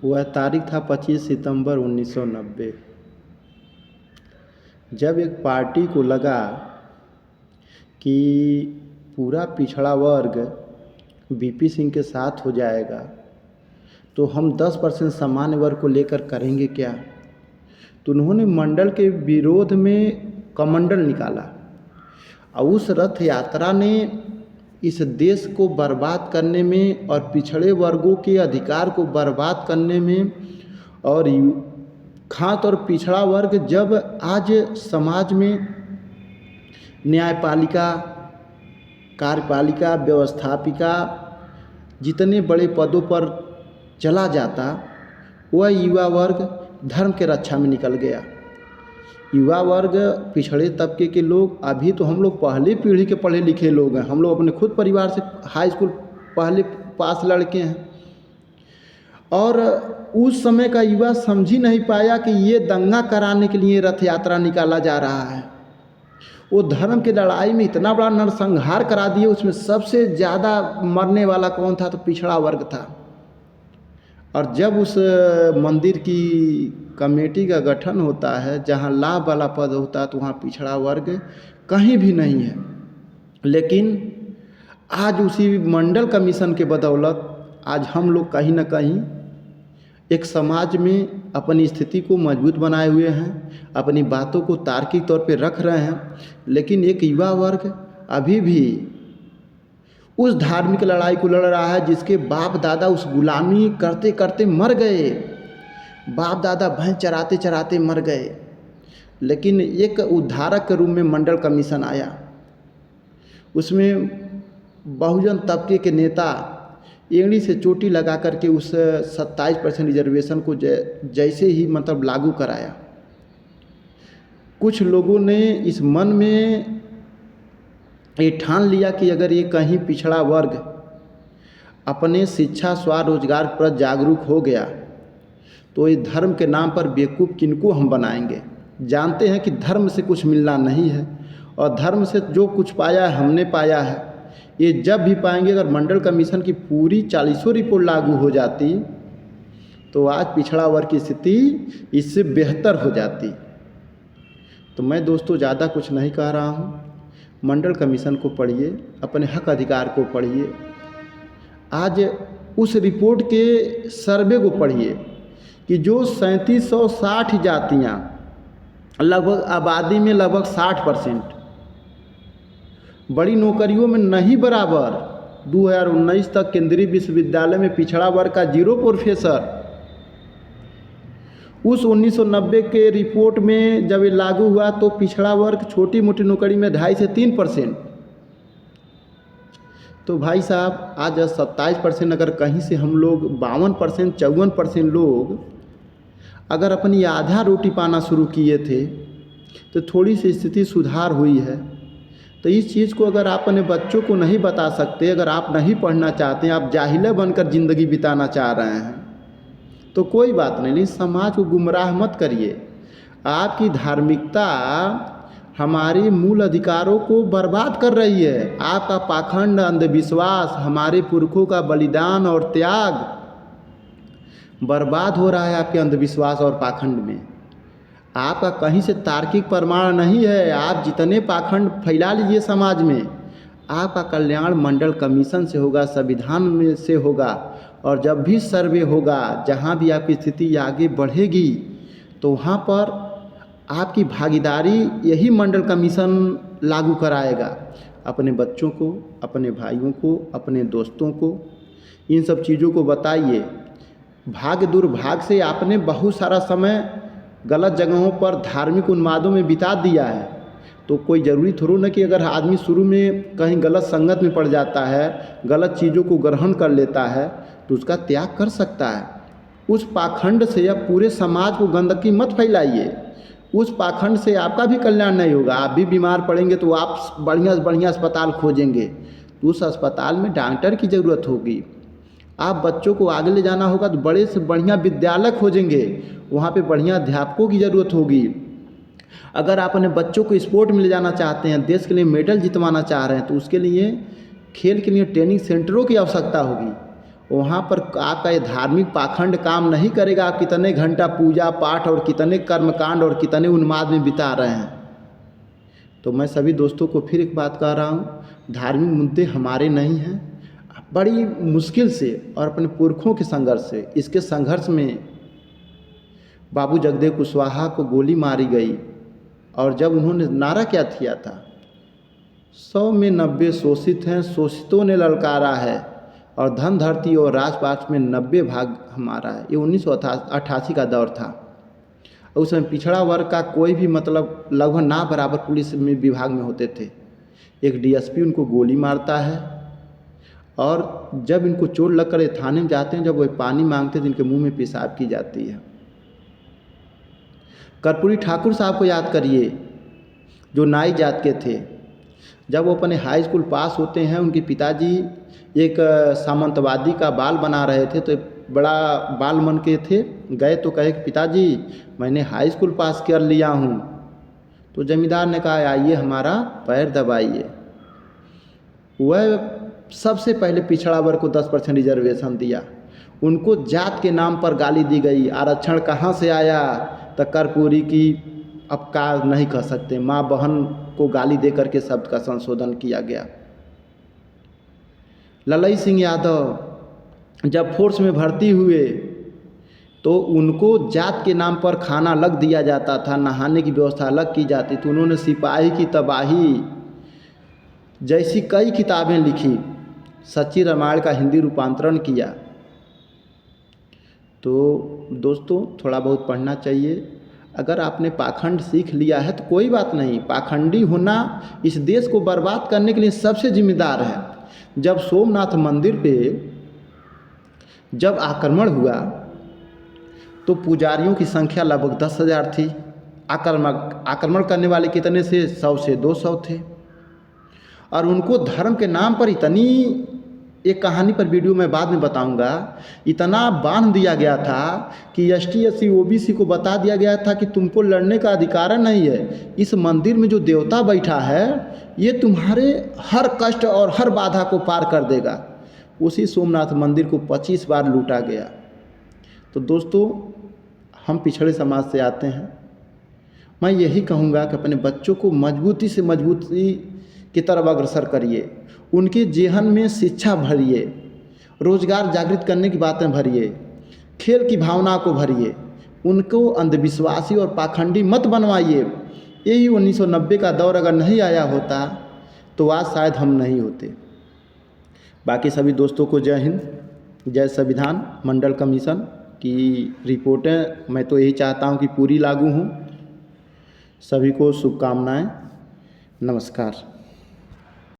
वह तारीख था 25 सितंबर 1990। जब एक पार्टी को लगा कि पूरा पिछड़ा वर्ग वीपी सिंह के साथ हो जाएगा तो हम 10% सामान्य वर्ग को लेकर करेंगे क्या, तो उन्होंने मंडल के विरोध में कमंडल निकाला और उस रथ यात्रा ने इस देश को बर्बाद करने में और पिछड़े वर्गों के अधिकार को बर्बाद करने में, और खास और पिछड़ा वर्ग जब आज समाज में न्यायपालिका, कार्यपालिका, व्यवस्थापिका जितने बड़े पदों पर चला जाता, वह युवा वर्ग धर्म के रक्षा में निकल गया। युवा वर्ग पिछड़े तबके के लोग, अभी तो हम लोग पहले पीढ़ी के पढ़े लिखे लोग हैं, हम लोग अपने खुद परिवार से हाई स्कूल पहले पास लड़के हैं, और उस समय का युवा समझ ही नहीं पाया कि ये दंगा कराने के लिए रथ यात्रा निकाला जा रहा है। वो धर्म की लड़ाई में इतना बड़ा नरसंहार करा दिए, उसमें सबसे ज़्यादा मरने वाला कौन था, तो पिछड़ा वर्ग था। और जब उस मंदिर की कमेटी का गठन होता है, जहाँ लाभ वाला पद होता है, तो वहाँ पिछड़ा वर्ग कहीं भी नहीं है। लेकिन आज उसी मंडल कमीशन के बदौलत आज हम लोग कहीं ना कहीं एक समाज में अपनी स्थिति को मजबूत बनाए हुए हैं, अपनी बातों को तार्किक तौर पे रख रहे हैं। लेकिन एक युवा वर्ग अभी भी उस धार्मिक लड़ाई को लड़ रहा है जिसके बाप दादा उस गुलामी करते करते मर गए, बाप दादा भैंस चराते चराते मर गए। लेकिन एक उद्धारक के रूप में मंडल कमीशन आया, उसमें बहुजन तबके के नेता एड़ी से चोटी लगा करके उस 27% रिजर्वेशन को जैसे ही मतलब लागू कराया। कुछ लोगों ने इस मन में ये ठान लिया कि अगर ये कहीं पिछड़ा वर्ग अपने शिक्षा स्वरोजगार पर जागरूक हो गया तो ये धर्म के नाम पर बेवकूफ़ किनको हम बनाएंगे। जानते हैं कि धर्म से कुछ मिलना नहीं है, और धर्म से जो कुछ पाया है हमने पाया है, ये जब भी पाएंगे। अगर मंडल कमीशन की पूरी 40 रिपोर्ट लागू हो जाती तो आज पिछड़ा वर्ग की स्थिति इससे बेहतर हो जाती। तो मैं दोस्तों ज़्यादा कुछ नहीं कह रहा हूँ, मंडल कमीशन को पढ़िए, अपने हक अधिकार को पढ़िए, आज उस रिपोर्ट के सर्वे को पढ़िए कि जो 3760 जातियाँ लगभग आबादी में लगभग 60%, बड़ी नौकरियों में नहीं बराबर, 2019 तक केंद्रीय विश्वविद्यालय में पिछड़ा वर्ग का 0 प्रोफेसर। उस 1990 के रिपोर्ट में जब ये लागू हुआ तो पिछड़ा वर्ग छोटी मोटी नौकरी में 2.5 से 3%। तो भाई साहब आज 27% अगर कहीं से हम लोग 52%, 54% लोग अगर अपनी आधा रोटी पाना शुरू किए थे तो थोड़ी सी स्थिति सुधार हुई है। तो इस चीज़ को अगर आप अपने बच्चों को नहीं बता सकते, अगर आप नहीं पढ़ना चाहते हैं, आप जाहिल बनकर ज़िंदगी बिताना चाह रहे हैं, तो कोई बात नहीं, लेकिन समाज को गुमराह मत करिए। आपकी धार्मिकता हमारे मूल अधिकारों को बर्बाद कर रही है। आपका पाखंड, अंधविश्वास, हमारे पुरखों का बलिदान और त्याग बर्बाद हो रहा है आपके अंधविश्वास और पाखंड में। आपका कहीं से तार्किक प्रमाण नहीं है। आप जितने पाखंड फैला लीजिए समाज में, आपका कल्याण मंडल कमीशन से होगा, संविधान में से होगा। और जब भी सर्वे होगा, जहाँ भी आपकी स्थिति आगे बढ़ेगी, तो वहाँ पर आपकी भागीदारी यही मंडल कमीशन लागू कराएगा। अपने बच्चों को, अपने भाइयों को, अपने दोस्तों को इन सब चीज़ों को बताइए। भाग्य दुर्भाग्य से आपने बहुत सारा समय गलत जगहों पर धार्मिक उन्मादों में बिता दिया है, तो कोई ज़रूरी थोड़ा ना कि अगर आदमी शुरू में कहीं गलत संगत में पड़ जाता है, गलत चीज़ों को ग्रहण कर लेता है, तो उसका त्याग कर सकता है। उस पाखंड से अब पूरे समाज को गंदगी मत फैलाइए। उस पाखंड से आपका भी कल्याण नहीं होगा। आप भी बीमार पड़ेंगे तो आप बढ़िया से बढ़िया अस्पताल खोजेंगे, तो उस अस्पताल में डॉक्टर की ज़रूरत होगी। आप बच्चों को आगे ले जाना होगा तो बड़े से बढ़िया विद्यालय खोजेंगे, वहाँ पे बढ़िया अध्यापकों की ज़रूरत होगी। अगर आप अपने बच्चों को स्पोर्ट में ले जाना चाहते हैं, देश के लिए मेडल जितवाना चाह रहे हैं, तो उसके लिए खेल के लिए ट्रेनिंग सेंटरों की आवश्यकता होगी। वहाँ पर आपका ये धार्मिक पाखंड काम नहीं करेगा। आप कितने घंटा पूजा पाठ और कितने कर्मकांड और कितने उन्माद में बिता रहे हैं। तो मैं सभी दोस्तों को फिर एक बात कह रहा हूँ, धार्मिक मुद्दे हमारे नहीं हैं। बड़ी मुश्किल से और अपने पुरखों के संघर्ष से, इसके संघर्ष में बाबू जगदेव कुशवाहा को गोली मारी गई और जब उन्होंने नारा क्या किया था, 100 में 90 शोषित हैं, शोषितों ने ललकारा है और धन धरती और राजपाट में 90 भाग हमारा है। ये 1988 का दौर था। उस समय पिछड़ा वर्ग का कोई भी मतलब लगभग ना बराबर पुलिस में विभाग में होते थे। एक डीएसपी उनको गोली मारता है और जब इनको चोट लगकर ये थाने में जाते हैं, जब वो पानी मांगते तो इनके मुंह में पेशाब की जाती है। कर्पूरी ठाकुर साहब को याद करिए, जो नाई जात के थे। जब वो अपने हाई स्कूल पास होते हैं, उनके पिताजी एक सामंतवादी का बाल बना रहे थे, तो बड़ा बाल मन के थे। गए तो कहे कि पिताजी मैंने हाई स्कूल पास कर लिया हूँ। तो जमींदार ने कहा आइए हमारा पैर दबाइए। वह सबसे पहले पिछड़ा वर्ग को 10% रिजर्वेशन दिया। उनको जात के नाम पर गाली दी गई। आरक्षण कहाँ से आया, तो कर्पूरी की अब का नहीं कह सकते, माँ बहन को गाली दे करके शब्द का संशोधन किया गया। ललई सिंह यादव जब फोर्स में भर्ती हुए तो उनको जात के नाम पर खाना अलग दिया जाता था, नहाने की व्यवस्था अलग की जाती थी। उन्होंने सिपाही की तबाही जैसी कई किताबें लिखी, सच्ची रामायण का हिंदी रूपांतरण किया। तो दोस्तों थोड़ा बहुत पढ़ना चाहिए। अगर आपने पाखंड सीख लिया है तो कोई बात नहीं, पाखंडी होना इस देश को बर्बाद करने के लिए सबसे जिम्मेदार है। जब सोमनाथ मंदिर पे जब आक्रमण हुआ तो पुजारियों की संख्या लगभग 10,000 थी। आक्रमण करने वाले कितने से 100 से 200 थे और उनको धर्म के नाम पर इतनी, एक कहानी पर वीडियो मैं बाद में बताऊंगा, इतना बांध दिया गया था कि ST SC OBC को बता दिया गया था कि तुमको लड़ने का अधिकार नहीं है। इस मंदिर में जो देवता बैठा है ये तुम्हारे हर कष्ट और हर बाधा को पार कर देगा। उसी सोमनाथ मंदिर को 25 बार लूटा गया। तो दोस्तों हम पिछड़े समाज से आते हैं। मैं यही कहूँगा कि अपने बच्चों को मजबूती से मजबूती की तरफ अग्रसर करिए। उनके जेहन में शिक्षा भरिए, रोजगार जागृत करने की बातें भरिए, खेल की भावना को भरिए। उनको अंधविश्वासी और पाखंडी मत बनवाइए। यही 1990 का दौर अगर नहीं आया होता तो आज शायद हम नहीं होते। बाकी सभी दोस्तों को जय हिंद, जय संविधान। मंडल कमीशन की रिपोर्टें मैं तो यही चाहता हूं कि पूरी लागू हों। सभी को शुभकामनाएं। नमस्कार।